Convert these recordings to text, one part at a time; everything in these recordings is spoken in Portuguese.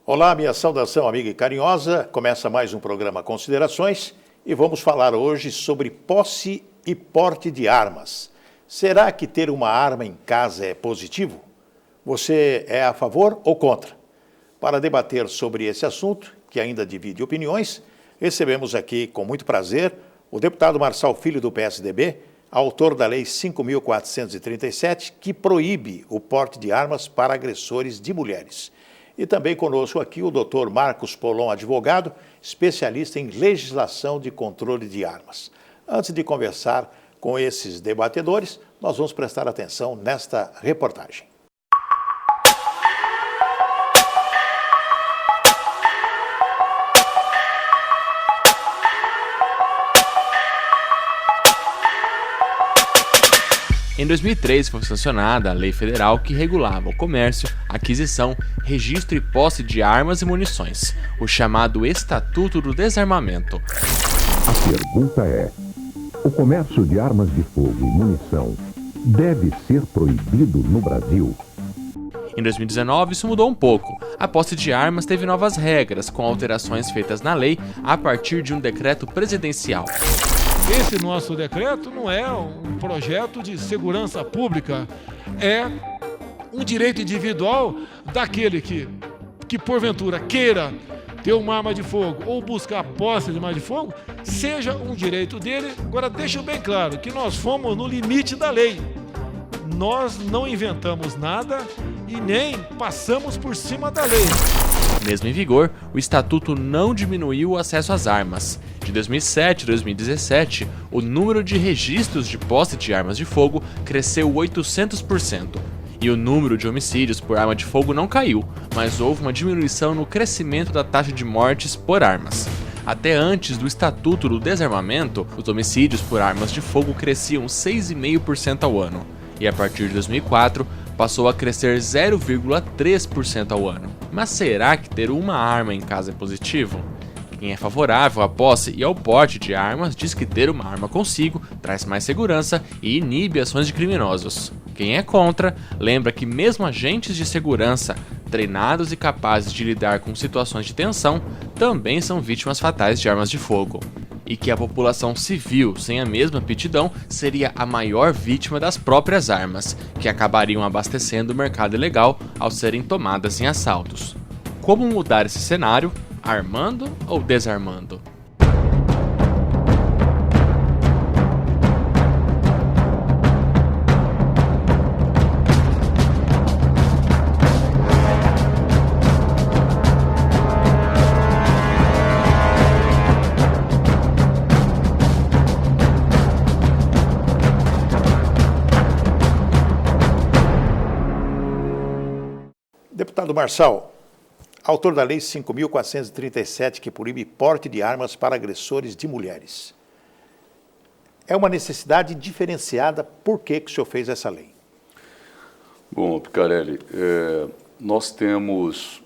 Olá, minha saudação amiga e carinhosa. Começa mais um programa Considerações e vamos falar hoje sobre posse e porte de armas. Será que ter uma arma em casa é positivo? Você é a favor ou contra? Para debater sobre esse assunto, que ainda divide opiniões, recebemos aqui com muito prazer o deputado Marçal Filho do PSDB, autor da Lei 5.437, que proíbe o porte de armas para agressores de mulheres. E também conosco aqui o doutor Marcos Polon, advogado, especialista em legislação de controle de armas. Antes de conversar com esses debatedores, nós vamos prestar atenção nesta reportagem. Em 2003 foi sancionada a lei federal que regulava o comércio, aquisição, registro e posse de armas e munições, o chamado Estatuto do Desarmamento. A pergunta é: o comércio de armas de fogo e munição deve ser proibido no Brasil? Em 2019 isso mudou um pouco. A posse de armas teve novas regras, com alterações feitas na lei a partir de um decreto presidencial. Esse nosso decreto não é um projeto de segurança pública, é um direito individual daquele que porventura queira ter uma arma de fogo ou buscar a posse de uma arma de fogo, seja um direito dele. Agora, deixa bem claro que nós fomos no limite da lei. Nós não inventamos nada e nem passamos por cima da lei. Mesmo em vigor, o Estatuto não diminuiu o acesso às armas. De 2007 a 2017, o número de registros de posse de armas de fogo cresceu 800%. E o número de homicídios por arma de fogo não caiu, mas houve uma diminuição no crescimento da taxa de mortes por armas. Até antes do Estatuto do Desarmamento, os homicídios por armas de fogo cresciam 6,5% ao ano. E a partir de 2004, passou a crescer 0,3% ao ano. Mas será que ter uma arma em casa é positivo? Quem é favorável à posse e ao porte de armas diz que ter uma arma consigo traz mais segurança e inibe ações de criminosos. Quem é contra lembra que mesmo agentes de segurança, treinados e capazes de lidar com situações de tensão, também são vítimas fatais de armas de fogo. E que a população civil, sem a mesma aptidão, seria a maior vítima das próprias armas, que acabariam abastecendo o mercado ilegal ao serem tomadas em assaltos. Como mudar esse cenário? Armando ou desarmando? Deputado Marçal, autor da Lei 5.437, que proíbe porte de armas para agressores de mulheres. É uma necessidade diferenciada. Por que o senhor fez essa lei? Bom, Picarelli, nós temos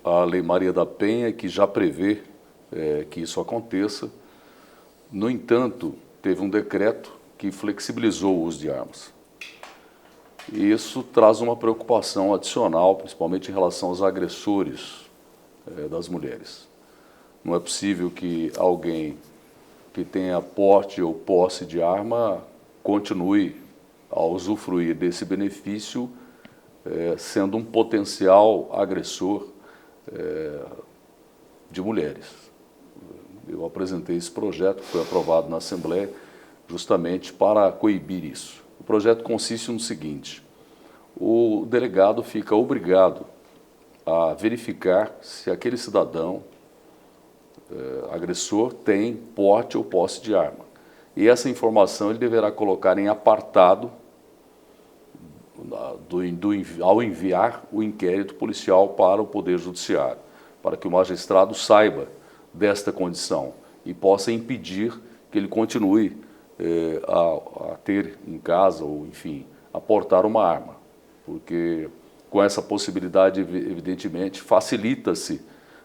a Lei Maria da Penha, que já prevê que isso aconteça. No entanto, teve um decreto que flexibilizou o uso de armas. E isso traz uma preocupação adicional, principalmente em relação aos agressores das mulheres. Não é possível que alguém que tenha porte ou posse de arma continue a usufruir desse benefício sendo um potencial agressor de mulheres. Eu apresentei esse projeto, que foi aprovado na Assembleia, justamente para coibir isso. O projeto consiste no seguinte: o delegado fica obrigado a verificar se aquele cidadão agressor tem porte ou posse de arma. E essa informação ele deverá colocar em apartado ao enviar o inquérito policial para o Poder Judiciário, para que o magistrado saiba desta condição e possa impedir que ele continue a ter em casa ou, enfim, a portar uma arma, porque com essa possibilidade, evidentemente, facilita-se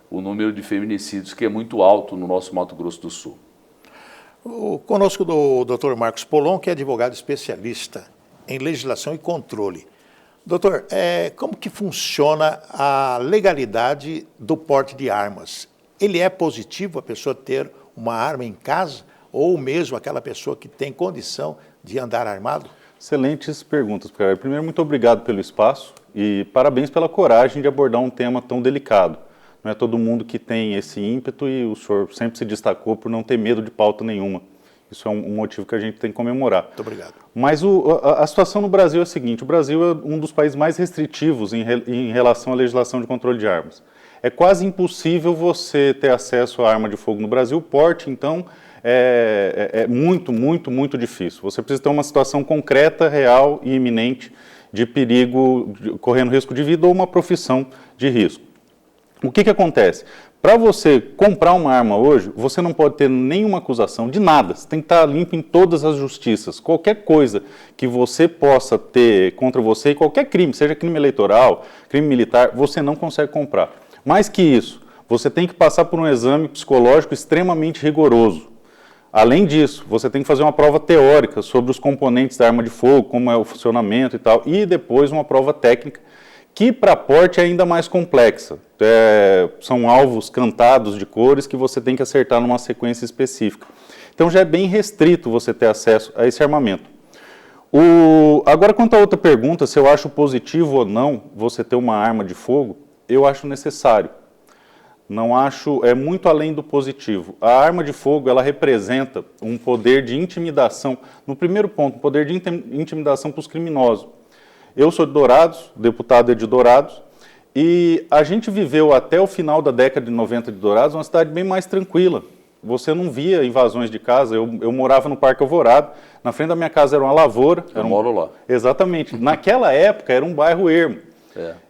o número de feminicídios, que é muito alto no nosso Mato Grosso do Sul. Conosco o Dr. Marcos Polon, que é advogado especialista em legislação e controle. Doutor, como que funciona a legalidade do porte de armas? Ele é positivo a pessoa ter uma arma em casa ou mesmo aquela pessoa que tem condição de andar armado? Excelentes perguntas, Pierre. Primeiro, muito obrigado pelo espaço e parabéns pela coragem de abordar um tema tão delicado. Não é todo mundo que tem esse ímpeto e o senhor sempre se destacou por não ter medo de pauta nenhuma. Isso é um motivo que a gente tem que comemorar. Muito obrigado. Mas a situação no Brasil é a seguinte: o Brasil é um dos países mais restritivos em relação à legislação de controle de armas. É quase impossível você ter acesso à arma de fogo no Brasil. O porte, então, é muito, muito, muito difícil. Você precisa ter uma situação concreta, real e iminente de perigo, correndo risco de vida ou uma profissão de risco. O que acontece? Para você comprar uma arma hoje, você não pode ter nenhuma acusação de nada. Você tem que estar limpo em todas as justiças. Qualquer coisa que você possa ter contra você, qualquer crime, seja crime eleitoral, crime militar, você não consegue comprar. Mais que isso, você tem que passar por um exame psicológico extremamente rigoroso. Além disso, você tem que fazer uma prova teórica sobre os componentes da arma de fogo, como é o funcionamento e tal, e depois uma prova técnica, que para porte é ainda mais complexa. São alvos cantados de cores que você tem que acertar numa sequência específica. Então já é bem restrito você ter acesso a esse armamento. Agora, quanto a outra pergunta, se eu acho positivo ou não você ter uma arma de fogo, eu acho necessário. Não acho, é muito além do positivo. A arma de fogo, ela representa um poder de intimidação. No primeiro ponto, um poder de intimidação para os criminosos. Eu sou de Dourados, o deputado é de Dourados, e a gente viveu até o final da década de 90 de Dourados uma cidade bem mais tranquila. Você não via invasões de casa. Eu morava no Parque Alvorada, na frente da minha casa era uma lavoura. Eu moro lá. Exatamente. Naquela época era um bairro ermo.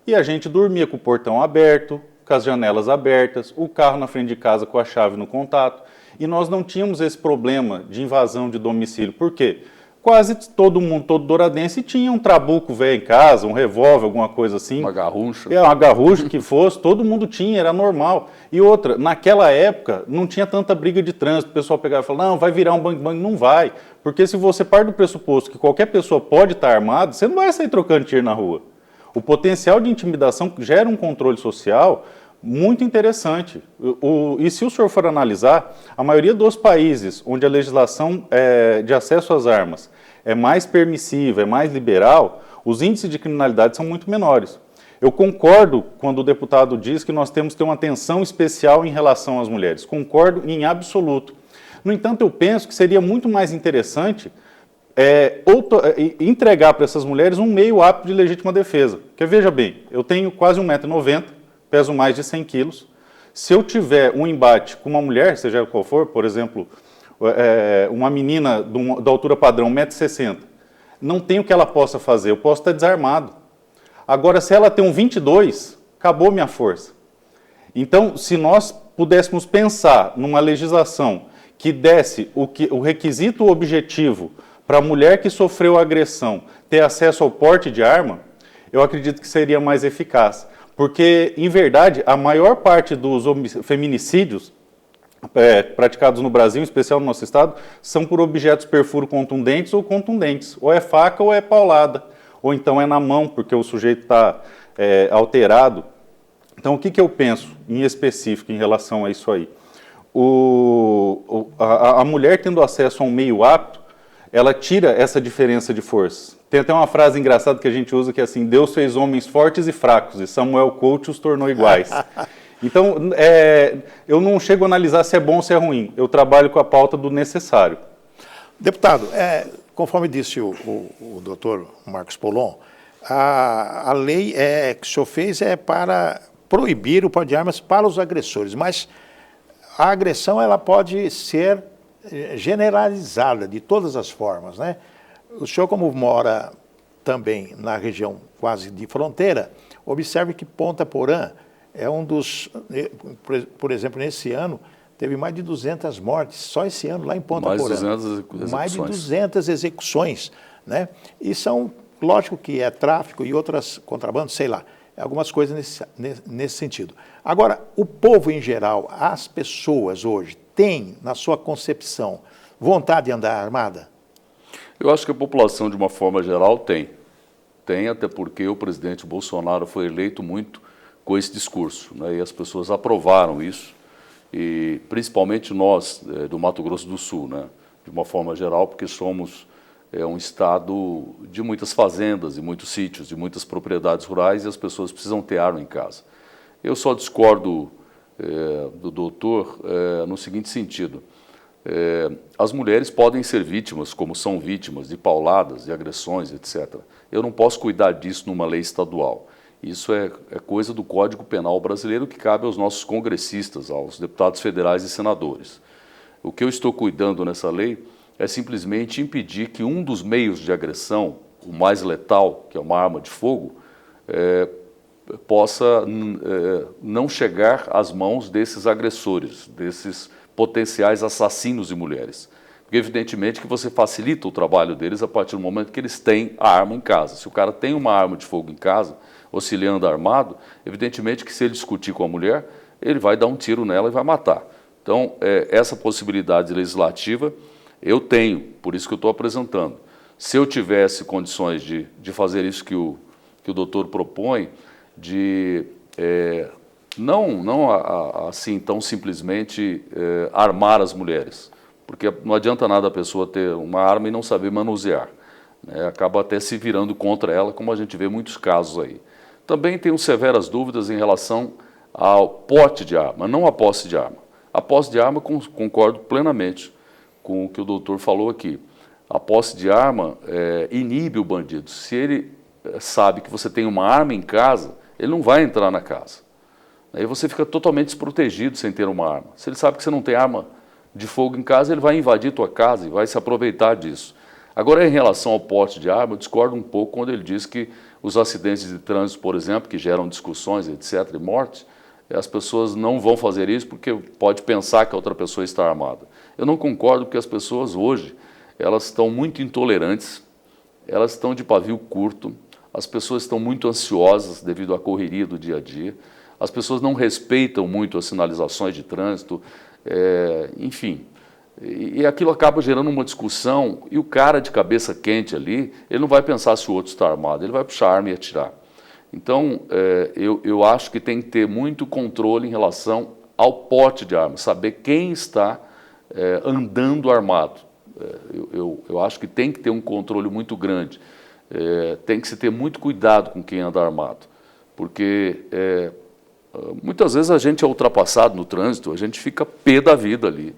E a gente dormia com o portão aberto, com as janelas abertas, o carro na frente de casa com a chave no contato. E nós não tínhamos esse problema de invasão de domicílio. Por quê? Quase todo mundo, todo douradense, tinha um trabuco velho em casa, um revólver, alguma coisa assim. Uma garrucha. Uma garrucha que fosse, todo mundo tinha, era normal. E outra, naquela época não tinha tanta briga de trânsito, o pessoal pegava e falava, não, vai virar um bang-bang, não vai. Porque se você parte do pressuposto que qualquer pessoa pode estar armado, você não vai sair trocando tiro na rua. O potencial de intimidação gera um controle social muito interessante. E se o senhor for analisar, a maioria dos países onde a legislação de acesso às armas é mais permissiva, é mais liberal, os índices de criminalidade são muito menores. Eu concordo quando o deputado diz que nós temos que ter uma atenção especial em relação às mulheres. Concordo em absoluto. No entanto, eu penso que seria muito mais interessante entregar para essas mulheres um meio apto de legítima defesa. Porque, veja bem, eu tenho quase 1,90 m, peso mais de 100 quilos. Se eu tiver um embate com uma mulher, seja qual for, por exemplo, uma menina da altura padrão, 1,60 m, não tem o que ela possa fazer, eu posso estar desarmado. Agora, se ela tem um 22, acabou minha força. Então, se nós pudéssemos pensar numa legislação que desse o requisito objetivo para a mulher que sofreu agressão ter acesso ao porte de arma, eu acredito que seria mais eficaz. Porque, em verdade, a maior parte dos feminicídios praticados no Brasil, em especial no nosso estado, são por objetos perfuro contundentes ou contundentes. Ou é faca ou é paulada. Ou então é na mão, porque o sujeito está alterado. Então, o que eu penso em específico em relação a isso aí? A mulher tendo acesso a um meio apto, ela tira essa diferença de forças. Tem até uma frase engraçada que a gente usa que é assim, Deus fez homens fortes e fracos, e Samuel Colt os tornou iguais. Então, eu não chego a analisar se é bom ou se é ruim, eu trabalho com a pauta do necessário. Deputado, conforme disse o doutor Marcos Polon, a lei que o senhor fez é para proibir o porte de armas para os agressores, mas a agressão ela pode ser generalizada de todas as formas, né? O senhor, como mora também na região quase de fronteira, observe que Ponta Porã é um dos, por exemplo, nesse ano, teve mais de 200 mortes, só esse ano lá em Ponta Porã. Mais de 200 execuções, né? E são, lógico que é tráfico e outras contrabandos, sei lá, algumas coisas nesse sentido. Agora, o povo em geral, as pessoas hoje, têm, na sua concepção, vontade de andar armada? Eu acho que a população, de uma forma geral, tem. Tem, até porque o presidente Bolsonaro foi eleito muito com esse discurso, né? E as pessoas aprovaram isso, e principalmente nós do Mato Grosso do Sul, né? De uma forma geral, porque somos um estado de muitas fazendas, de muitos sítios, de muitas propriedades rurais, e as pessoas precisam ter arma em casa. Eu só discordo do doutor no seguinte sentido: as mulheres podem ser vítimas, como são vítimas, de pauladas, de agressões, etc. Eu não posso cuidar disso numa lei estadual. Isso é coisa do Código Penal brasileiro, que cabe aos nossos congressistas, aos deputados federais e senadores. O que eu estou cuidando nessa lei é simplesmente impedir que um dos meios de agressão, o mais letal, que é uma arma de fogo, possa não chegar às mãos desses agressores, desses potenciais assassinos de mulheres. Porque, evidentemente, que você facilita o trabalho deles a partir do momento que eles têm a arma em casa. Se o cara tem uma arma de fogo em casa, ou se ele anda armado, evidentemente que se ele discutir com a mulher, ele vai dar um tiro nela e vai matar. Então, essa possibilidade legislativa eu tenho, por isso que eu estou apresentando. Se eu tivesse condições de fazer isso que o doutor propõe, de não assim tão simplesmente armar as mulheres, porque não adianta nada a pessoa ter uma arma e não saber manusear, né? Acaba até se virando contra ela, como a gente vê muitos casos aí. Também tenho severas dúvidas em relação ao porte de arma, não a posse de arma. A posse de arma, concordo plenamente com o que o doutor falou aqui. A posse de arma inibe o bandido. Se ele sabe que você tem uma arma em casa, ele não vai entrar na casa. Aí você fica totalmente desprotegido sem ter uma arma. Se ele sabe que você não tem arma de fogo em casa, ele vai invadir tua casa e vai se aproveitar disso. Agora, em relação ao porte de arma, eu discordo um pouco quando ele diz que os acidentes de trânsito, por exemplo, que geram discussões, etc., e mortes, as pessoas não vão fazer isso porque pode pensar que a outra pessoa está armada. Eu não concordo, porque as pessoas hoje, elas estão muito intolerantes, elas estão de pavio curto, as pessoas estão muito ansiosas devido à correria do dia a dia, as pessoas não respeitam muito as sinalizações de trânsito, enfim. E aquilo acaba gerando uma discussão, e o cara de cabeça quente ali, ele não vai pensar se o outro está armado, ele vai puxar a arma e atirar. Então, eu acho que tem que ter muito controle em relação ao porte de arma, saber quem está andando armado. Eu acho que tem que ter um controle muito grande, tem que se ter muito cuidado com quem anda armado, porque muitas vezes a gente é ultrapassado no trânsito, a gente fica pé da vida ali,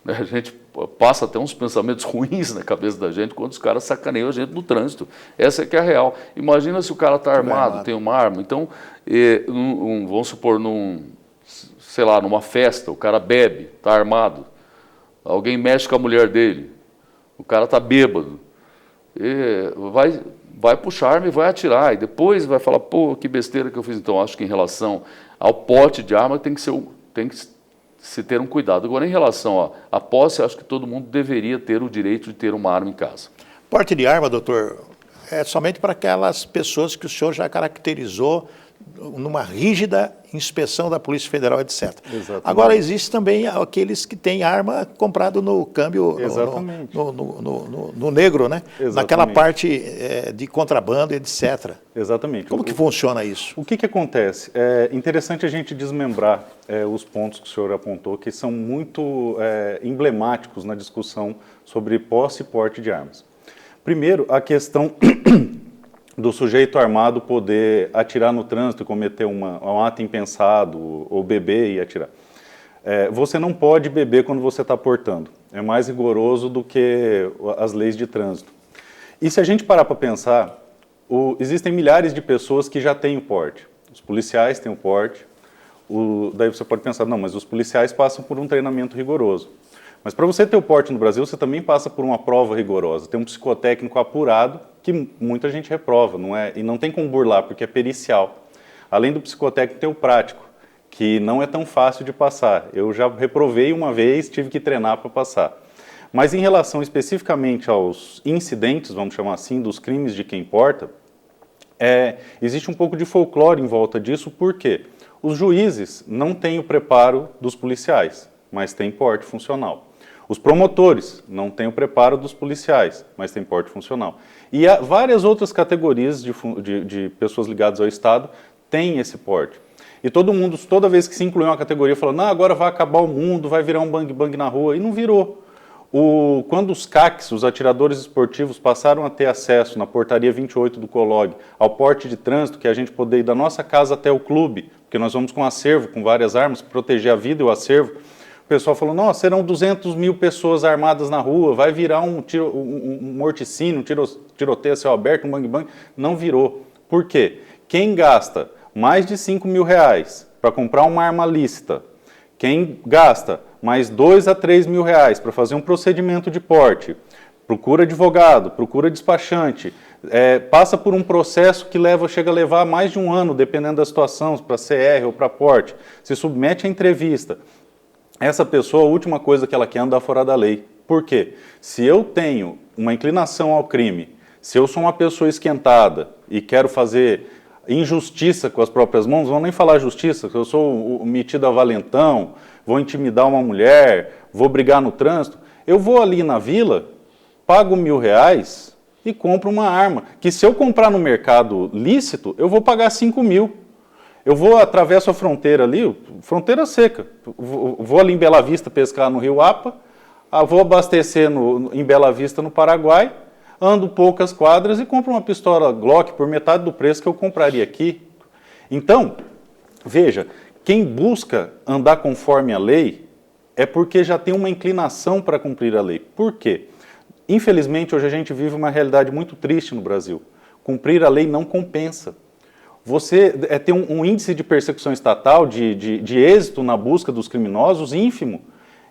né? A gente passa até uns pensamentos ruins na cabeça da gente quando os caras sacaneiam a gente no trânsito. Essa é que é a real. Imagina se o cara está armado, tem uma arma. Então, vamos supor, sei lá, numa festa, o cara bebe, está armado. Alguém mexe com a mulher dele, o cara está bêbado. Vai puxar a arma e vai atirar. E depois vai falar, pô, que besteira que eu fiz. Então, acho que em relação ao porte de arma tem que se ter um cuidado. Agora, em relação à posse, acho que todo mundo deveria ter o direito de ter uma arma em casa. Porte de arma, doutor, é somente para aquelas pessoas que o senhor já caracterizou numa rígida inspeção da Polícia Federal, etc. Exatamente. Agora, existe também aqueles que têm arma comprado no câmbio, no negro, né? Exatamente. Naquela parte de contrabando, etc. Exatamente. Como que funciona isso? O que acontece? É interessante a gente desmembrar os pontos que o senhor apontou, que são muito emblemáticos na discussão sobre posse e porte de armas. Primeiro, a questão do sujeito armado poder atirar no trânsito, cometer um ato impensado, ou beber e atirar. Você não pode beber quando você está portando. É mais rigoroso do que as leis de trânsito. E se a gente parar para pensar, existem milhares de pessoas que já têm o porte. Os policiais têm o porte. Daí você pode pensar, não, mas os policiais passam por um treinamento rigoroso. Mas para você ter o porte no Brasil, você também passa por uma prova rigorosa. Tem um psicotécnico apurado, que muita gente reprova, e não tem como burlar, porque é pericial. Além do psicotécnico, tem o prático, que não é tão fácil de passar. Eu já reprovei uma vez, tive que treinar para passar. Mas em relação especificamente aos incidentes, vamos chamar assim, dos crimes de quem porta, existe um pouco de folclore em volta disso, porque os juízes não têm o preparo dos policiais, mas têm porte funcional. Os promotores não têm o preparo dos policiais, mas têm porte funcional. E há várias outras categorias de pessoas ligadas ao Estado têm esse porte. E todo mundo, toda vez que se inclui uma categoria, fala, não, agora vai acabar o mundo, vai virar um bang-bang na rua, e não virou. Quando os CACs, os atiradores esportivos, passaram a ter acesso na portaria 28 do COLOG ao porte de trânsito, que a gente poder ir da nossa casa até o clube, porque nós vamos com acervo, com várias armas, proteger a vida e o acervo, o pessoal falou, não, serão 200 mil pessoas armadas na rua, vai virar um morticínio, um tiroteio a céu aberto, um bang-bang. Não virou. Por quê? Quem gasta mais de 5 mil reais para comprar uma arma lícita, quem gasta mais 2 a 3 mil reais para fazer um procedimento de porte, procura advogado, procura despachante, passa por um processo que chega a levar mais de um ano, dependendo da situação, para CR ou para porte, se submete à entrevista. Essa pessoa, a última coisa que ela quer é andar fora da lei. Por quê? Se eu tenho uma inclinação ao crime, se eu sou uma pessoa esquentada e quero fazer injustiça com as próprias mãos, não vou nem falar justiça, se eu sou o metido a valentão, vou intimidar uma mulher, vou brigar no trânsito, eu vou ali na vila, pago R$1.000 e compro uma arma, que se eu comprar no mercado lícito, eu vou pagar 5 mil. Eu atravesso a fronteira ali, fronteira seca, vou ali em Bela Vista pescar no Rio Apa, vou abastecer em Bela Vista no Paraguai, ando poucas quadras e compro uma pistola Glock por metade do preço que eu compraria aqui. Então, veja, quem busca andar conforme a lei é porque já tem uma inclinação para cumprir a lei. Por quê? Infelizmente, hoje a gente vive uma realidade muito triste no Brasil. Cumprir a lei não compensa. Você tem um índice de persecução estatal, de êxito na busca dos criminosos ínfimo.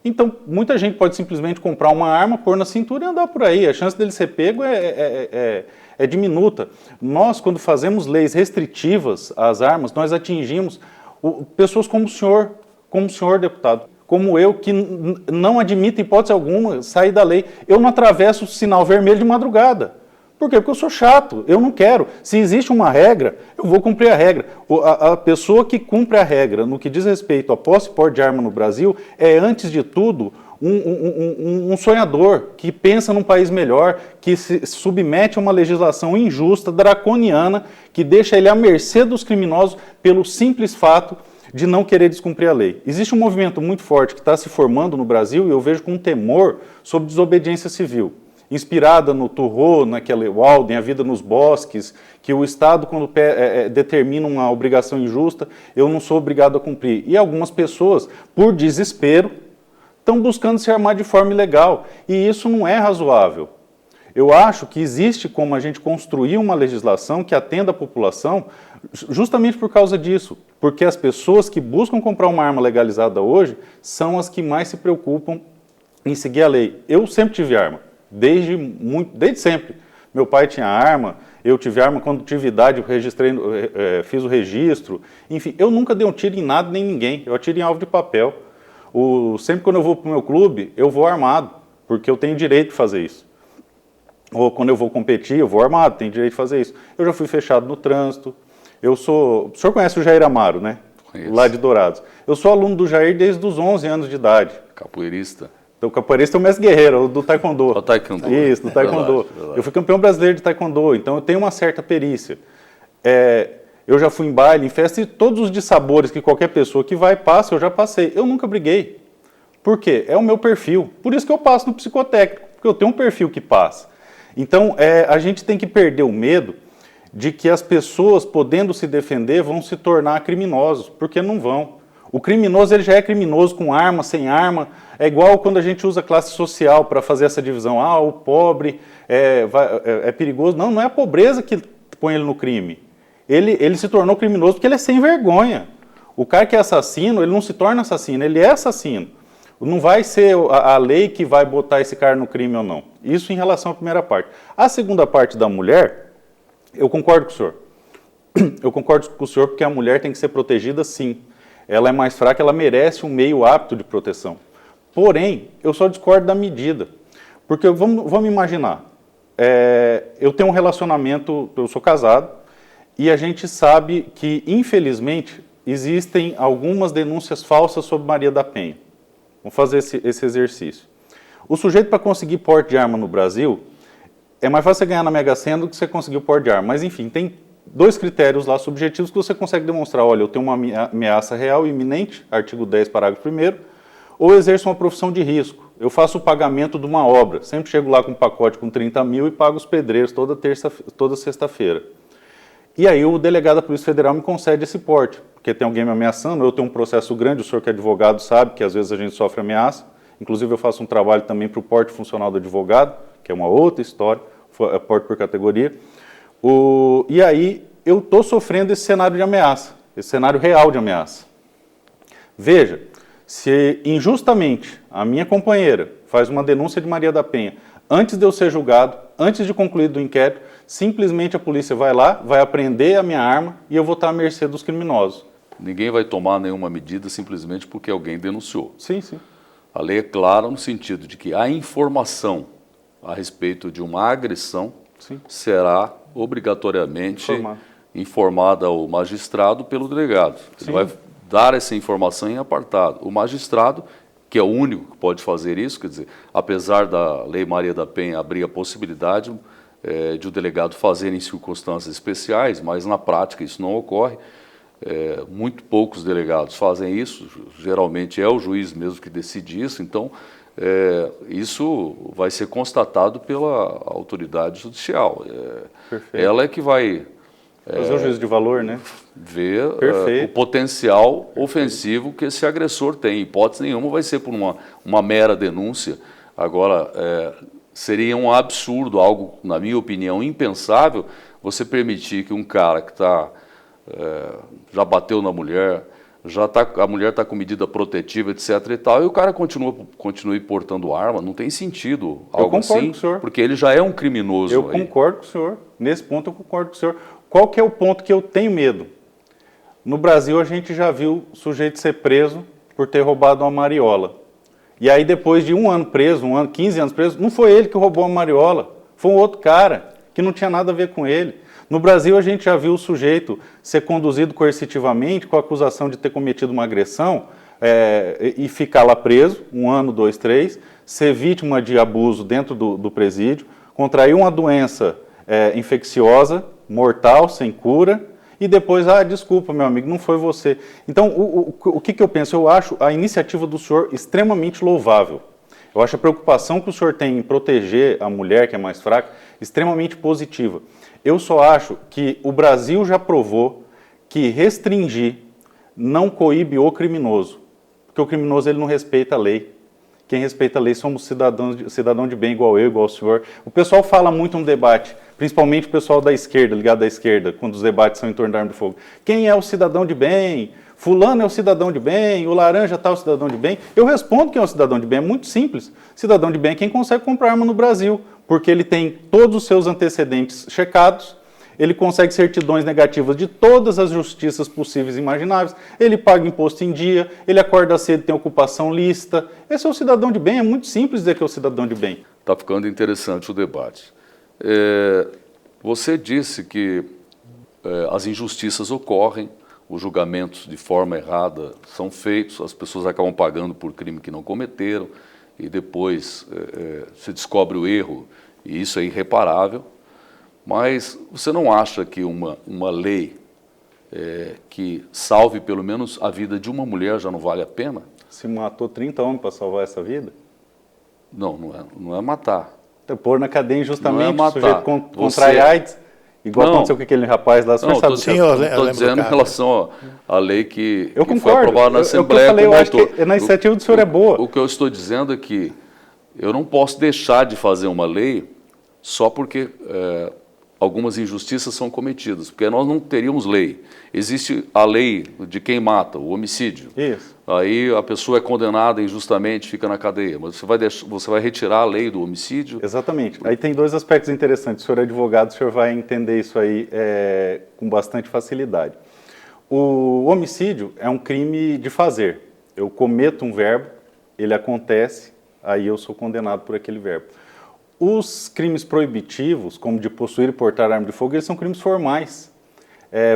Então, muita gente pode simplesmente comprar uma arma, pôr na cintura e andar por aí. A chance dele ser pego é diminuta. Nós, quando fazemos leis restritivas às armas, nós atingimos pessoas como o senhor deputado, como eu, que não admite, hipótese alguma, sair da lei. Eu não atravesso o sinal vermelho de madrugada. Por quê? Porque eu sou chato, eu não quero. Se existe uma regra, eu vou cumprir a regra. A pessoa que cumpre a regra no que diz respeito à posse e porte de arma no Brasil é, antes de tudo, um sonhador que pensa num país melhor, que se submete a uma legislação injusta, draconiana, que deixa ele à mercê dos criminosos pelo simples fato de não querer descumprir a lei. Existe um movimento muito forte que está se formando no Brasil e eu vejo com temor sobre desobediência civil. Inspirada no Thoreau, naquele Walden, A Vida nos Bosques, que o Estado, quando determina uma obrigação injusta, eu não sou obrigado a cumprir. E algumas pessoas, por desespero, estão buscando se armar de forma ilegal. E isso não é razoável. Eu acho que existe como a gente construir uma legislação que atenda a população justamente por causa disso. Porque as pessoas que buscam comprar uma arma legalizada hoje são as que mais se preocupam em seguir a lei. Eu sempre tive arma. Desde sempre. Meu pai tinha arma, eu tive arma quando tive idade, eu fiz o registro. Enfim, eu nunca dei um tiro em nada nem em ninguém. Eu atiro em alvo de papel. Sempre quando eu vou para o meu clube, eu vou armado, porque eu tenho direito de fazer isso. Ou quando eu vou competir, eu vou armado, tenho direito de fazer isso. Eu já fui fechado no trânsito. O senhor conhece o Jair Amaro, né? Conheço. Lá de Dourados. Eu sou aluno do Jair desde os 11 anos de idade. Capoeirista. Então, o capoeirista é o mestre guerreiro, do taekwondo. O taekwondo. Isso, do taekwondo. Verdade. Eu fui campeão brasileiro de taekwondo, então eu tenho uma certa perícia. Eu já fui em baile, em festa, e todos os dissabores que qualquer pessoa que vai passa, eu já passei. Eu nunca briguei. Por quê? É o meu perfil. Por isso que eu passo no psicotécnico, porque eu tenho um perfil que passa. Então, a gente tem que perder o medo de que as pessoas, podendo se defender, vão se tornar criminosos, porque não vão. O criminoso ele já é criminoso com arma, sem arma. É igual quando a gente usa classe social para fazer essa divisão. O pobre é perigoso. Não é a pobreza que põe ele no crime. Ele se tornou criminoso porque ele é sem vergonha. O cara que é assassino, ele não se torna assassino, ele é assassino. Não vai ser a lei que vai botar esse cara no crime ou não. Isso em relação à primeira parte. A segunda parte da mulher, eu concordo com o senhor. Eu concordo com o senhor porque a mulher tem que ser protegida, sim. Ela é mais fraca, ela merece um meio apto de proteção. Porém, eu só discordo da medida. Porque vamos imaginar, eu tenho um relacionamento, eu sou casado, e a gente sabe que, infelizmente, existem algumas denúncias falsas sobre Maria da Penha. Vamos fazer esse exercício. O sujeito, para conseguir porte de arma no Brasil, é mais fácil você ganhar na Mega Sena do que você conseguir o porte de arma. Mas, enfim, tem 2 critérios lá subjetivos que você consegue demonstrar. Olha, eu tenho uma ameaça real e iminente, artigo 10, parágrafo 1º, ou exerço uma profissão de risco. Eu faço o pagamento de uma obra. Sempre chego lá com um pacote com 30 mil e pago os pedreiros toda sexta-feira. E aí o delegado da Polícia Federal me concede esse porte, porque tem alguém me ameaçando, eu tenho um processo grande, o senhor que é advogado sabe que às vezes a gente sofre ameaça. Inclusive eu faço um trabalho também para o porte funcional do advogado, que é uma outra história, porte por categoria. E aí eu estou sofrendo esse cenário de ameaça, esse cenário real de ameaça. Veja, se injustamente a minha companheira faz uma denúncia de Maria da Penha, antes de eu ser julgado, antes de concluído o inquérito, simplesmente a polícia vai lá, vai apreender a minha arma e eu vou estar à mercê dos criminosos. Ninguém vai tomar nenhuma medida simplesmente porque alguém denunciou. Sim, sim. A lei é clara no sentido de que a informação a respeito de uma agressão será obrigatoriamente informada ao magistrado pelo delegado. Ele vai dar essa informação em apartado. O magistrado, que é o único que pode fazer isso, quer dizer, apesar da Lei Maria da Penha abrir a possibilidade de o delegado fazer em circunstâncias especiais, mas na prática isso não ocorre. Muito poucos delegados fazem isso, geralmente é o juiz mesmo que decide isso, então isso vai ser constatado pela autoridade judicial. Ela é que vai fazer o juízo de valor, né? Ver o potencial ofensivo que esse agressor tem. Em hipótese nenhuma vai ser por uma mera denúncia. Agora, seria um absurdo, algo, na minha opinião, impensável, você permitir que um cara que já bateu na mulher, a mulher está com medida protetiva, etc. e tal, e o cara continue portando arma, não tem sentido algo assim, com o senhor, porque ele já é um criminoso. Eu concordo com o senhor, nesse ponto eu concordo com o senhor. Qual que é o ponto que eu tenho medo? No Brasil a gente já viu o sujeito ser preso por ter roubado uma mariola. E aí depois de 1 ano preso, 1 ano, 15 anos preso, não foi ele que roubou a mariola, foi um outro cara que não tinha nada a ver com ele. No Brasil, a gente já viu o sujeito ser conduzido coercitivamente com a acusação de ter cometido uma agressão e ficar lá preso, 1 ano, 2, 3, ser vítima de abuso dentro do presídio, contrair uma doença infecciosa, mortal, sem cura, e depois, desculpa, meu amigo, não foi você. Então, o que eu penso? Eu acho a iniciativa do senhor extremamente louvável. Eu acho a preocupação que o senhor tem em proteger a mulher, que é mais fraca, extremamente positiva. Eu só acho que o Brasil já provou que restringir não coíbe o criminoso, porque o criminoso ele não respeita a lei. Quem respeita a lei somos cidadão de bem, igual eu, igual o senhor. O pessoal fala muito no debate, principalmente o pessoal da esquerda, ligado à esquerda, quando os debates são em torno da arma de fogo. Quem é o cidadão de bem? Fulano é o cidadão de bem, o laranja está o cidadão de bem. Eu respondo quem é o cidadão de bem, é muito simples. Cidadão de bem é quem consegue comprar arma no Brasil, porque ele tem todos os seus antecedentes checados, ele consegue certidões negativas de todas as justiças possíveis e imagináveis, ele paga imposto em dia, ele acorda cedo, tem ocupação lícita. Esse é o cidadão de bem, é muito simples dizer que é o cidadão de bem. Está ficando interessante o debate. Você disse que as injustiças ocorrem, os julgamentos de forma errada são feitos, as pessoas acabam pagando por crime que não cometeram, e depois se descobre o erro, e isso é irreparável. Mas você não acha que uma lei que salve pelo menos a vida de uma mulher já não vale a pena? Se matou 30 homens para salvar essa vida? Não é matar. Pôr na cadeia injustamente, não é o sujeito contrai AIDS, igual aconteceu com aquele rapaz lá. Estou dizendo em relação à lei que foi aprovada na Assembleia. Eu acho que na iniciativa do senhor é boa. O que eu estou dizendo é que eu não posso deixar de fazer uma lei só porque algumas injustiças são cometidas, porque nós não teríamos lei. Existe a lei de quem mata, o homicídio. Isso. Aí a pessoa é condenada injustamente, fica na cadeia, mas você vai retirar a lei do homicídio? Exatamente. Aí tem 2 aspectos interessantes. O senhor é advogado, o senhor vai entender isso aí com bastante facilidade. O homicídio é um crime de fazer. Eu cometo um verbo, ele acontece, aí eu sou condenado por aquele verbo. Os crimes proibitivos, como de possuir e portar arma de fogo, eles são crimes formais.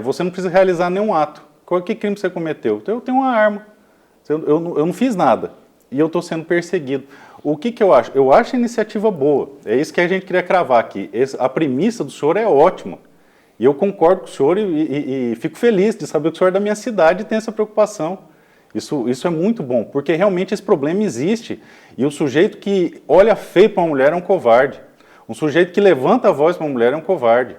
Você não precisa realizar nenhum ato. Que crime você cometeu? Eu tenho uma arma. Eu não fiz nada. E eu estou sendo perseguido. O que eu acho? Eu acho a iniciativa boa. É isso que a gente queria cravar aqui. A premissa do senhor é ótima. E eu concordo com o senhor e fico feliz de saber que o senhor é da minha cidade e tem essa preocupação. Isso é muito bom, porque realmente esse problema existe. E o sujeito que olha feio para uma mulher é um covarde. Um sujeito que levanta a voz para uma mulher é um covarde.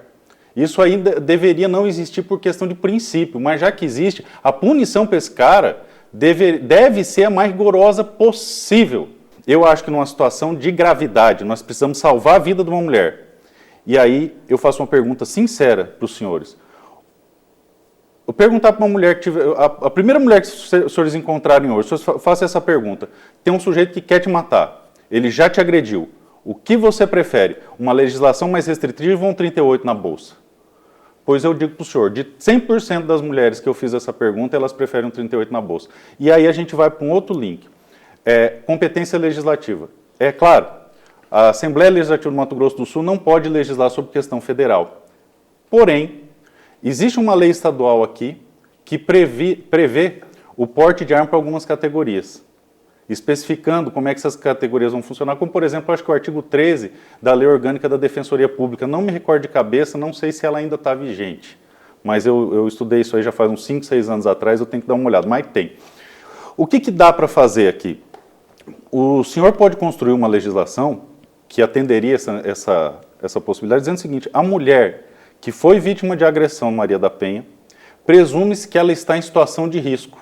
Isso ainda deveria não existir por questão de princípio, mas já que existe, a punição para esse cara deve ser a mais rigorosa possível. Eu acho que numa situação de gravidade, nós precisamos salvar a vida de uma mulher. E aí eu faço uma pergunta sincera para os senhores. Eu perguntar para uma mulher que tiver, a primeira mulher que os senhores encontrarem hoje, faça essa pergunta. Tem um sujeito que quer te matar, ele já te agrediu. O que você prefere? Uma legislação mais restritiva ou um 38 na bolsa? Pois eu digo para o senhor, de 100% das mulheres que eu fiz essa pergunta, elas preferem um 38 na bolsa. E aí a gente vai para um outro link. Competência legislativa. É claro, a Assembleia Legislativa do Mato Grosso do Sul não pode legislar sobre questão federal. Porém, existe uma lei estadual aqui que prevê o porte de arma para algumas categorias, especificando como é que essas categorias vão funcionar, como, por exemplo, acho que o artigo 13 da Lei Orgânica da Defensoria Pública. Não me recordo de cabeça, não sei se ela ainda está vigente, mas eu estudei isso aí já faz uns 5, 6 anos atrás, eu tenho que dar uma olhada, mas tem. O que dá para fazer aqui? O senhor pode construir uma legislação que atenderia essa possibilidade, dizendo o seguinte: a mulher que foi vítima de agressão Maria da Penha, presume-se que ela está em situação de risco,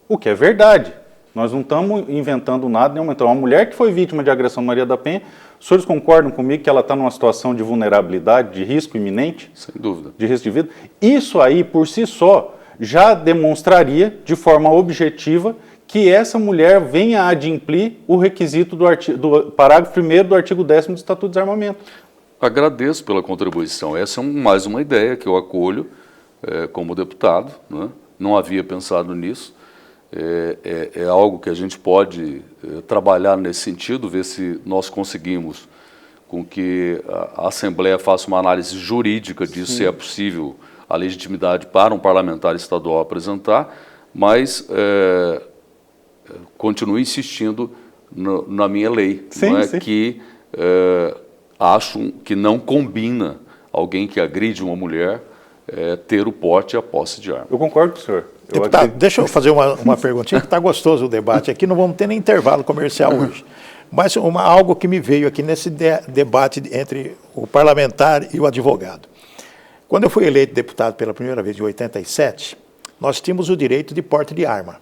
o que é verdade. Nós não estamos inventando nada nenhum. Então, uma mulher que foi vítima de agressão Maria da Penha, os senhores concordam comigo que ela está numa situação de vulnerabilidade, de risco iminente? Sem dúvida. De risco de vida? Isso aí, por si só, já demonstraria, de forma objetiva, que essa mulher venha a adimplir o requisito do parágrafo 1º do artigo 10º do Estatuto de Desarmamento. Agradeço pela contribuição. Essa é mais uma ideia que eu acolho como deputado, né? Não havia pensado nisso. É algo que a gente pode trabalhar nesse sentido, ver se nós conseguimos com que a Assembleia faça uma análise jurídica disso, se é possível a legitimidade para um parlamentar estadual apresentar, mas continuo insistindo na minha lei, sim, não é? Sim. Que acho que não combina alguém que agride uma mulher ter o porte e a posse de arma. Eu concordo com o senhor. Deputado, deixa eu fazer uma perguntinha, que está gostoso o debate aqui, não vamos ter nem intervalo comercial hoje. Mas algo que me veio aqui nesse debate entre o parlamentar e o advogado. Quando eu fui eleito deputado pela primeira vez, em 87, nós tínhamos o direito de porte de arma.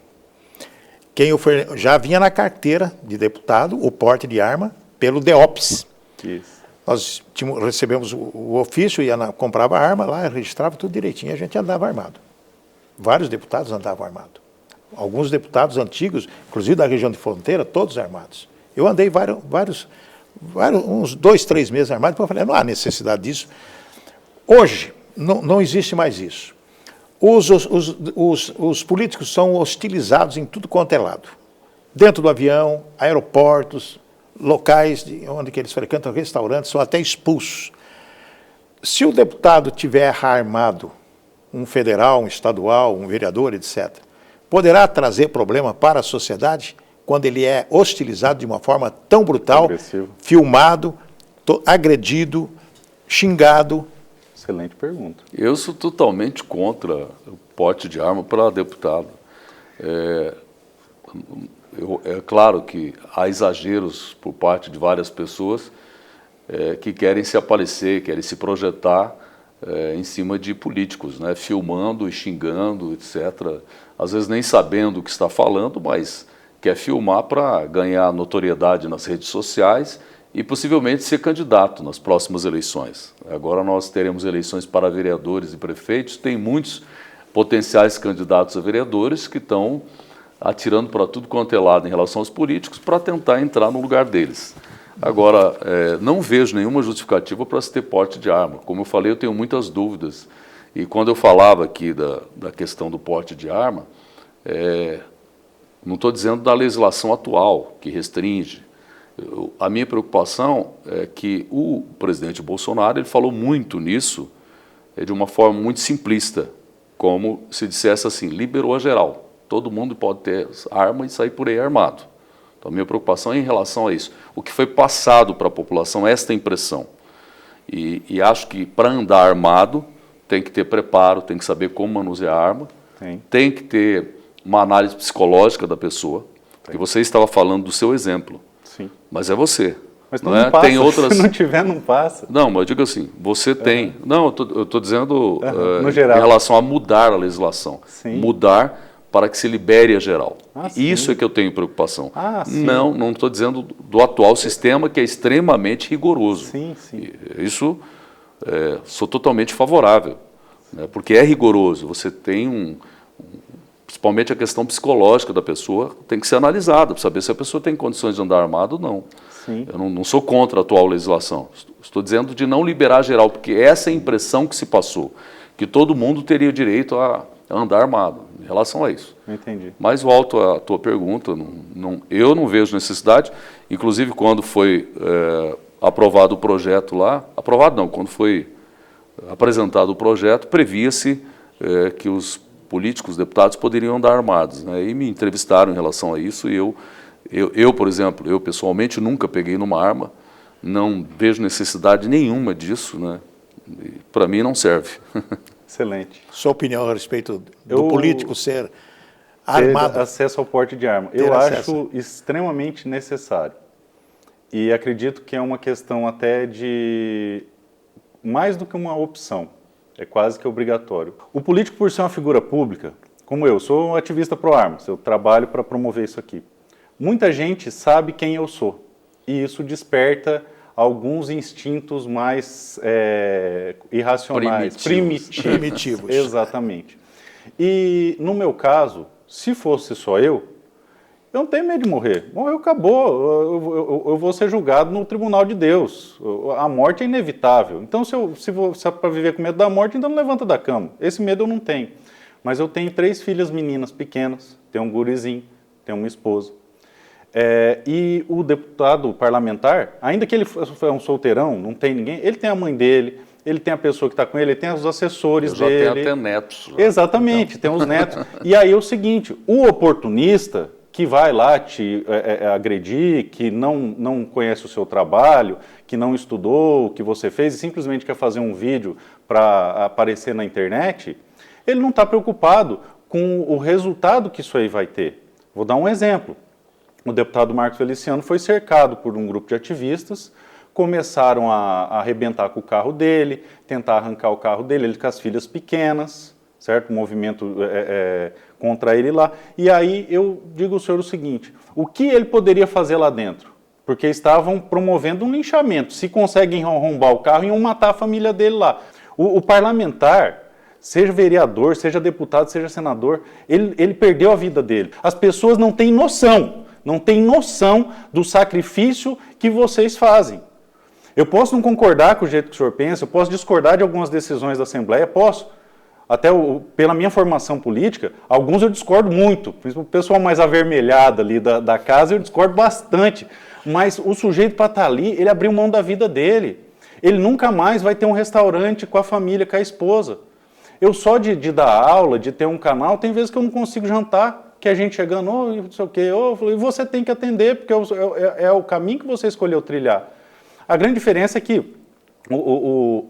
Já vinha na carteira de deputado o porte de arma pelo DEOPS. Isso. Nós recebemos o ofício, comprava a arma lá, registrava tudo direitinho, a gente andava armado. Vários deputados andavam armados. Alguns deputados antigos, inclusive da região de fronteira, todos armados. Eu andei uns 2, 3 meses armado, depois eu falei, não há necessidade disso. Hoje, não existe mais isso. Os políticos são hostilizados em tudo quanto é lado. Dentro do avião, aeroportos, locais onde que eles frequentam, restaurantes, são até expulsos. Se o deputado tiver armado, um federal, um estadual, um vereador, etc., poderá trazer problema para a sociedade quando ele é hostilizado de uma forma tão brutal, agressivo, filmado, agredido, xingado? Excelente pergunta. Eu sou totalmente contra o porte de arma para deputado. É claro que há exageros por parte de várias pessoas que querem se aparecer, querem se projetar em cima de políticos, né? Filmando e xingando, etc. Às vezes nem sabendo o que está falando, mas quer filmar para ganhar notoriedade nas redes sociais e possivelmente ser candidato nas próximas eleições. Agora nós teremos eleições para vereadores e prefeitos, tem muitos potenciais candidatos a vereadores que estão atirando para tudo quanto é lado em relação aos políticos para tentar entrar no lugar deles. Agora, não vejo nenhuma justificativa para se ter porte de arma. Como eu falei, eu tenho muitas dúvidas. E quando eu falava aqui da questão do porte de arma, não estou dizendo da legislação atual, que restringe. A minha preocupação é que o presidente Bolsonaro ele falou muito nisso de uma forma muito simplista, como se dissesse assim, liberou a geral. Todo mundo pode ter arma e sair por aí armado. Então, a minha preocupação é em relação a isso. O que foi passado para a população, esta impressão. E acho que para andar armado tem que ter preparo, tem que saber como manusear a arma, tem que ter uma análise psicológica da pessoa. Porque você estava falando do seu exemplo, mas é você. Mas não passa, tem outras... se não tiver, não passa. Não, mas eu digo assim, você tem... Não, eu estou dizendo no geral. Em relação a mudar a legislação. Mudar para que se libere a geral. Isso é que eu tenho preocupação. Não estou dizendo do atual sistema, que é extremamente rigoroso. Isso sou totalmente favorável, né, porque é rigoroso. Você tem principalmente a questão psicológica da pessoa tem que ser analisada para saber se a pessoa tem condições de andar armado ou não. Eu não sou contra a atual legislação. Estou dizendo de não liberar geral, porque essa é a impressão que se passou, que todo mundo teria direito a andar armado, em relação a isso. Entendi. Mas volto à tua pergunta, eu não vejo necessidade, inclusive quando foi aprovado o projeto lá, aprovado não, quando foi apresentado o projeto, previa-se que os políticos, deputados, poderiam andar armados, né? E me entrevistaram em relação a isso, e eu, por exemplo, eu pessoalmente nunca peguei numa arma, não vejo necessidade nenhuma disso, né? Para mim não serve. Excelente. Sua opinião a respeito do político ser armado? Ter acesso ao porte de arma. Eu acho extremamente necessário. E acredito que é uma questão até de mais do que uma opção. É quase que obrigatório. O político, por ser uma figura pública, como eu, sou um ativista pró-armas, eu trabalho para promover isso aqui. Muita gente sabe quem eu sou. E isso desperta alguns instintos mais irracionais, primitivos. Exatamente. E, no meu caso, se fosse só eu não tenho medo de morrer. Morreu, acabou. Eu vou ser julgado no tribunal de Deus. A morte é inevitável. Então, se é para viver com medo da morte, então não levanta da cama. Esse medo eu não tenho. Mas eu tenho 3 filhas meninas pequenas, tenho um gurizinho, tenho uma esposa. E o deputado parlamentar, ainda que ele é um solteirão, não tem ninguém, ele tem a mãe dele, ele tem a pessoa que está com ele tem os assessores dele. Já tem até netos. Exatamente, então. Tem os netos. E aí é o seguinte, o oportunista que vai lá te agredir, que não conhece o seu trabalho, que não estudou o que você fez e simplesmente quer fazer um vídeo para aparecer na internet, ele não está preocupado com o resultado que isso aí vai ter. Vou dar um exemplo. O deputado Marcos Feliciano foi cercado por um grupo de ativistas, começaram a arrebentar com o carro dele, tentar arrancar o carro dele, ele com as filhas pequenas, certo? Um movimento contra ele lá. E aí eu digo ao senhor o seguinte, o que ele poderia fazer lá dentro? Porque estavam promovendo um linchamento. Se conseguem arrombar o carro, iam matar a família dele lá. O parlamentar, seja vereador, seja deputado, seja senador, ele perdeu a vida dele. As pessoas não têm noção do sacrifício que vocês fazem. Eu posso não concordar com o jeito que o senhor pensa, eu posso discordar de algumas decisões da Assembleia, posso. Até pela minha formação política, alguns eu discordo muito. O pessoal mais avermelhado ali da casa, eu discordo bastante. Mas o sujeito para estar ali, ele abriu mão da vida dele. Ele nunca mais vai ter um restaurante com a família, com a esposa. Eu só de dar aula, de ter um canal, tem vezes que eu não consigo jantar, que a gente chegando, não sei o quê, e você tem que atender, porque é o caminho que você escolheu trilhar. A grande diferença é que,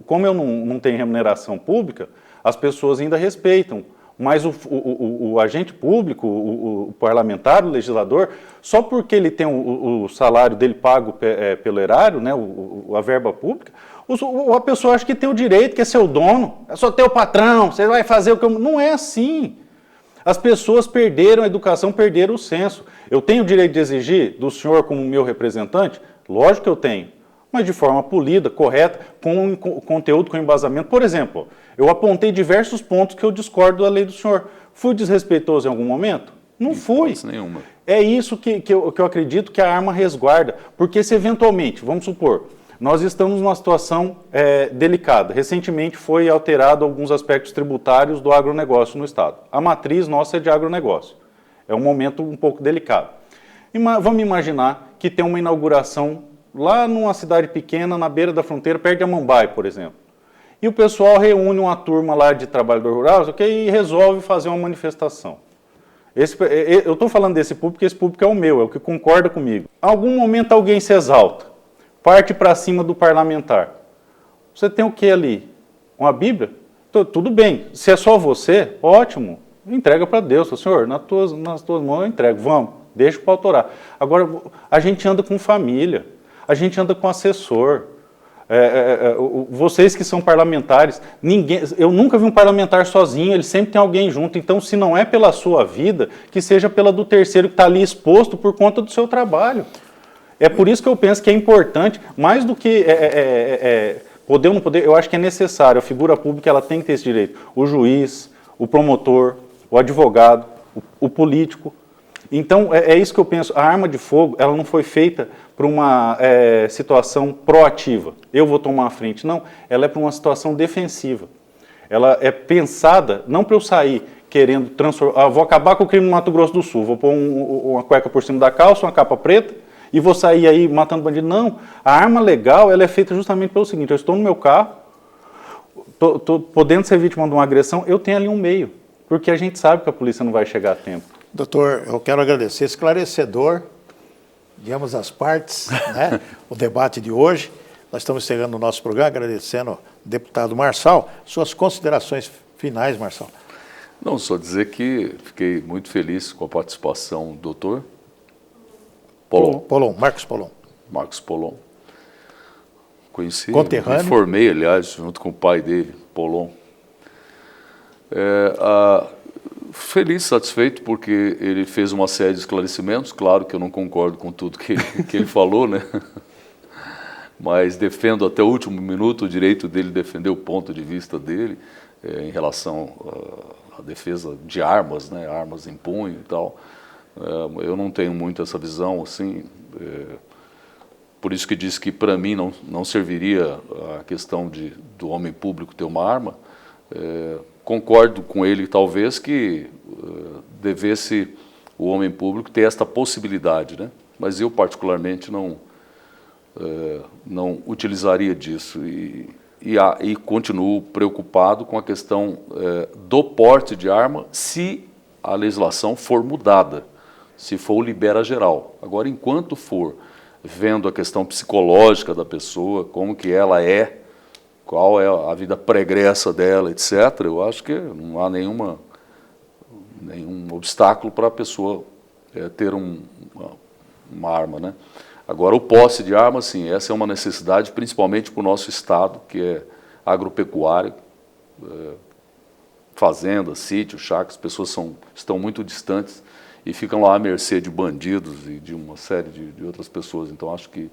como eu não tenho remuneração pública, as pessoas ainda respeitam, mas o agente público, o parlamentar, o legislador, só porque ele tem o salário dele pago pelo erário, né, a verba pública, a pessoa acha que tem o direito, que é seu dono, é só teu patrão, você vai fazer o que eu... Não é assim. As pessoas perderam a educação, perderam o senso. Eu tenho o direito de exigir do senhor como meu representante? Lógico que eu tenho. Mas de forma polida, correta, com conteúdo, com embasamento. Por exemplo, eu apontei diversos pontos que eu discordo da lei do senhor. Fui desrespeitoso em algum momento? Não fui. Nenhuma. É isso que eu acredito que a arma resguarda. Porque se eventualmente, vamos supor, nós estamos numa situação delicada. Recentemente foi alterado alguns aspectos tributários do agronegócio no Estado. A matriz nossa é de agronegócio. É um momento um pouco delicado. Vamos imaginar que tem uma inauguração lá numa cidade pequena, na beira da fronteira, perto de Amambai, por exemplo. E o pessoal reúne uma turma lá de trabalhador rural, e resolve fazer uma manifestação. Eu estou falando desse público porque esse público é o meu, é o que concorda comigo. Em algum momento alguém se exalta, parte para cima do parlamentar. Você tem o que ali? Uma Bíblia? Tudo bem, se é só você, ótimo, entrega para Deus. Senhor, nas tuas mãos eu entrego, vamos, deixa para autorar. Agora, a gente anda com família, a gente anda com assessor. Vocês que são parlamentares, eu nunca vi um parlamentar sozinho, ele sempre tem alguém junto. Então, se não é pela sua vida, que seja pela do terceiro que está ali exposto por conta do seu trabalho. É por isso que eu penso que é importante, mais do que poder ou não poder, eu acho que é necessário. A figura pública ela tem que ter esse direito. O juiz, o promotor, o advogado, o político. Então, é isso que eu penso. A arma de fogo, ela não foi feita para uma situação proativa. Eu vou tomar a frente. Não, ela é para uma situação defensiva. Ela é pensada, não para eu sair querendo transformar... vou acabar com o crime no Mato Grosso do Sul, vou pôr uma cueca por cima da calça, uma capa preta, e vou sair aí matando bandido. Não, a arma legal, ela é feita justamente pelo seguinte: eu estou no meu carro, estou podendo ser vítima de uma agressão, eu tenho ali um meio, porque a gente sabe que a polícia não vai chegar a tempo. Doutor, eu quero agradecer, esclarecedor de ambas as partes, né? O debate de hoje. Nós estamos encerrando o nosso programa, agradecendo ao deputado Marçal. Suas considerações finais, Marçal. Não, só dizer que fiquei muito feliz com a participação do doutor Polon, Marcos Polon. Marcos Polon. Conheci, conterrâneo. Me formei, aliás, junto com o pai dele, Polon. Feliz, satisfeito, porque ele fez uma série de esclarecimentos. Claro que eu não concordo com tudo que ele falou, né? Mas defendo até o último minuto o direito dele defender o ponto de vista dele em relação à defesa de armas, né? Armas em punho e tal. Eu não tenho muito essa visão, assim. Por isso que disse que, para mim, não serviria a questão do homem público ter uma arma. Concordo com ele, talvez, que devesse o homem público ter esta possibilidade, né? Mas eu, particularmente, não utilizaria disso. E continuo preocupado com a questão do porte de arma, se a legislação for mudada, se for o libera geral. Agora, enquanto for vendo a questão psicológica da pessoa, como que ela é, qual é a vida pregressa dela, etc., eu acho que não há nenhum obstáculo para a pessoa ter uma arma, né? Agora, o posse de arma, sim, essa é uma necessidade, principalmente para o nosso estado, que é agropecuário, fazenda, sítio, chácara, as pessoas estão muito distantes e ficam lá à mercê de bandidos e de uma série de outras pessoas. Então, acho que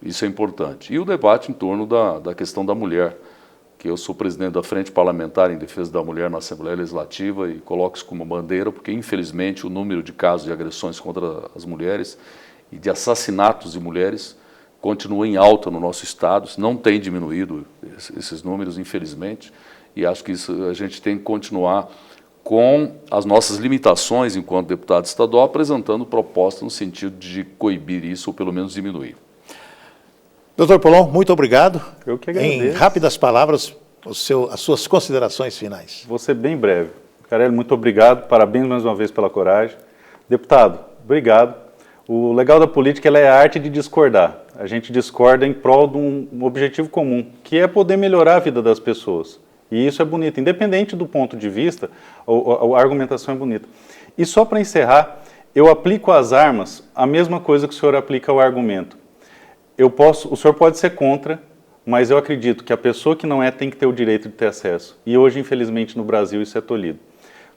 isso é importante. E o debate em torno da questão da mulher, que eu sou presidente da Frente Parlamentar em Defesa da Mulher na Assembleia Legislativa e coloco isso como bandeira, porque, infelizmente, o número de casos de agressões contra as mulheres e de assassinatos de mulheres continua em alta no nosso estado. Não tem diminuído esses números, infelizmente, e acho que isso a gente tem que continuar com as nossas limitações enquanto deputado estadual, apresentando propostas no sentido de coibir isso ou pelo menos diminuir. Doutor Polon, muito obrigado. Eu que agradeço. Em rápidas palavras, as suas considerações finais. Vou ser bem breve. Carelli, muito obrigado, parabéns mais uma vez pela coragem. Deputado, obrigado. O legal da política é a arte de discordar. A gente discorda em prol de um objetivo comum, que é poder melhorar a vida das pessoas. E isso é bonito, independente do ponto de vista, a argumentação é bonita. E só para encerrar, eu aplico às armas a mesma coisa que o senhor aplica ao argumento. O senhor pode ser contra, mas eu acredito que a pessoa que não é tem que ter o direito de ter acesso. E hoje, infelizmente, no Brasil isso é tolhido.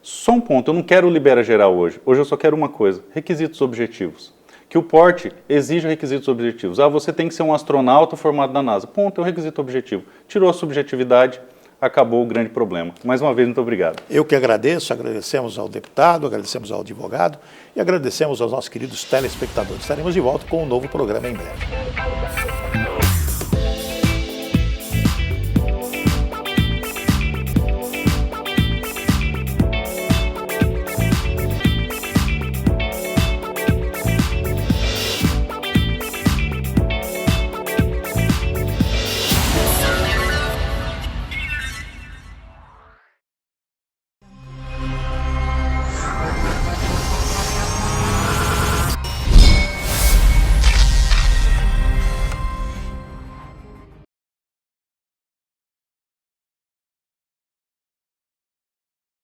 Só um ponto, eu não quero o libera geral hoje. Hoje eu só quero uma coisa, requisitos objetivos. Que o porte exija requisitos objetivos. Você tem que ser um astronauta formado na NASA. Ponto, é um requisito objetivo. Tirou a subjetividade, acabou o grande problema. Mais uma vez, muito obrigado. Eu que agradeço, agradecemos ao deputado, agradecemos ao advogado e agradecemos aos nossos queridos telespectadores. Estaremos de volta com um novo programa em breve.